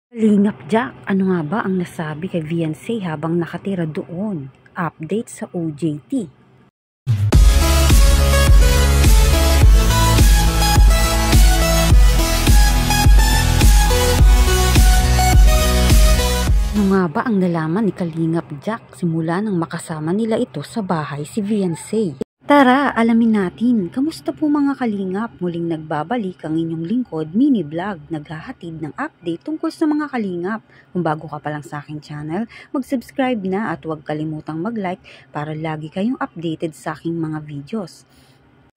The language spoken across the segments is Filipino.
Kalingap Jack, ano nga ba ang nasabi kay Viancy habang nakatira doon? Update sa OJT. Ano nga ba ang nalaman ni Kalingap Jack simula nang makasama nila ito sa bahay si Viancy? Tara, alamin natin. Kamusta po mga kalingap? Muling nagbabalik ang inyong lingkod, mini vlog, naghahatid ng update tungkol sa mga kalingap. Kung bago ka pa lang sa aking channel, mag-subscribe na at huwag kalimutang mag-like para lagi kayong updated sa aking mga videos.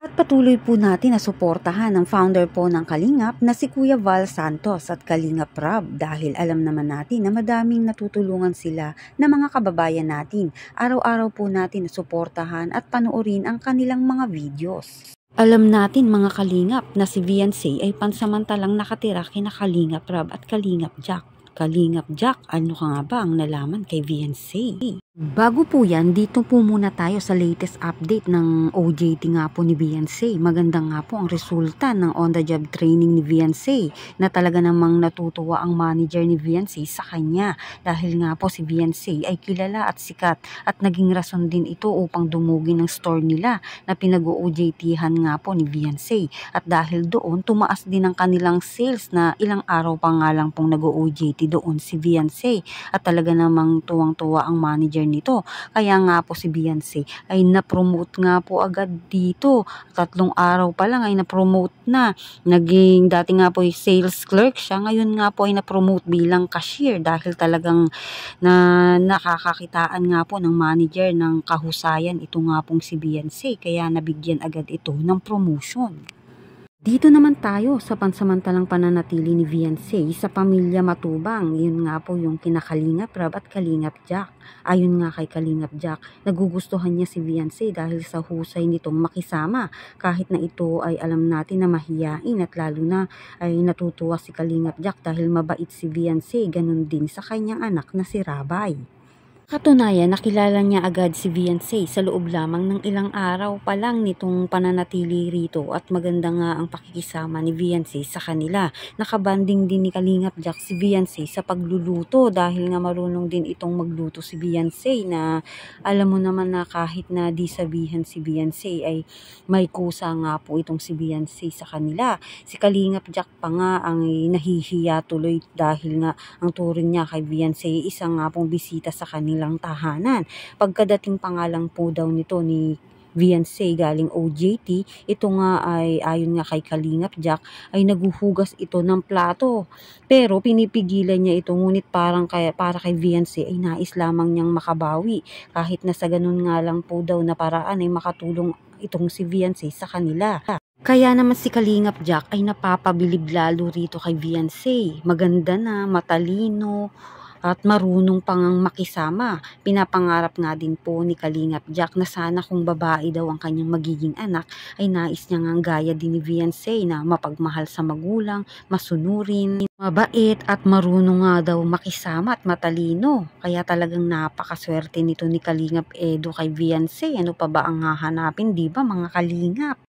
At patuloy po natin na suportahan ang founder po ng Kalingap na si Kuya Val Santos at Kalingap Rob dahil alam naman natin na madaming natutulungan sila na mga kababayan natin. Araw-araw po natin na suportahan at panoorin ang kanilang mga videos. Alam natin mga Kalingap na si Viancy ay pansamantalang nakatira kina Kalingap Rob at Kalingap Jack. Kalingap Jack, ano ka nga ba ang nalaman kay Viancy? Bago po yan, dito po muna tayo sa latest update ng OJT nga po ni Viancy. Maganda nga po ang resulta ng on-the-job training ni Viancy na talaga namang natutuwa ang manager ni Viancy sa kanya dahil nga po si Viancy ay kilala at sikat at naging rason din ito upang dumugin ng store nila na pinag-OJT-han nga po ni Viancy at dahil doon tumaas din ang kanilang sales na ilang araw pa nga lang pong nag-OJT doon si Viancy at talaga namang tuwang-tuwa ang manager nito. Kaya nga po si Viancy ay na-promote nga po agad dito. 3 araw pa lang ay na-promote na. Naging dati nga po ay sales clerk siya. Ngayon nga po ay na-promote bilang cashier dahil talagang nakakakitaan nga po ng manager ng kahusayan ito nga pong si Viancy. Kaya nabigyan agad ito ng promotion. Dito naman tayo sa pansamantalang pananatili ni Viancy sa pamilya Matubang. Yun nga po yung kina Kalingap Rob at Kalingap Jack. Ayon nga kay Kalingap Jack, nagugustuhan niya si Viancy dahil sa husay nitong makisama. Kahit na ito ay alam natin na mahiyain at lalo na ay natutuwa si Kalingap Jack dahil mabait si Viancy. Ganun din sa kanyang anak na si Rabay. Katunayan, nakilala niya agad si Viancy sa loob lamang ng ilang araw pa lang nitong pananatili rito at maganda nga ang pakikisama ni Viancy sa kanila. Nakabanding din ni Kalingap Jack si Viancy sa pagluluto dahil nga marunong din itong magluto si Viancy na alam mo naman na kahit na di sabihan si Viancy ay may kusa nga po itong si Viancy sa kanila. Si Kalingap Jack pa nga ang nahihiya tuloy dahil nga ang turing niya kay Viancy isang nga pong bisita sa kanila tahanan. Pagkadating pa nga lang po daw nito ni Viancy galing OJT, ito nga ay ayon nga kay Kalingap Jack ay naguhugas ito ng plato. Pero pinipigilan niya ito ngunit para kay Viancy ay nais lamang niyang makabawi kahit na sa ganun nga lang po daw na paraan ay makatulong itong si Viancy sa kanila. Kaya naman si Kalingap Jack ay napapabilib lalo rito kay Viancy. Maganda na, matalino, at marunong pang makisama. Pinapangarap nga din po ni Kalingap Jack na sana kung babae daw ang kanyang magiging anak ay nais niya ngang gaya din ni Viancy na mapagmahal sa magulang, masunurin, mabait at marunong nga daw makisama at matalino. Kaya talagang napakaswerte nito ni Kalingap Edu kay Viancy. Ano pa ba ang hahanapin, di ba mga kalingap?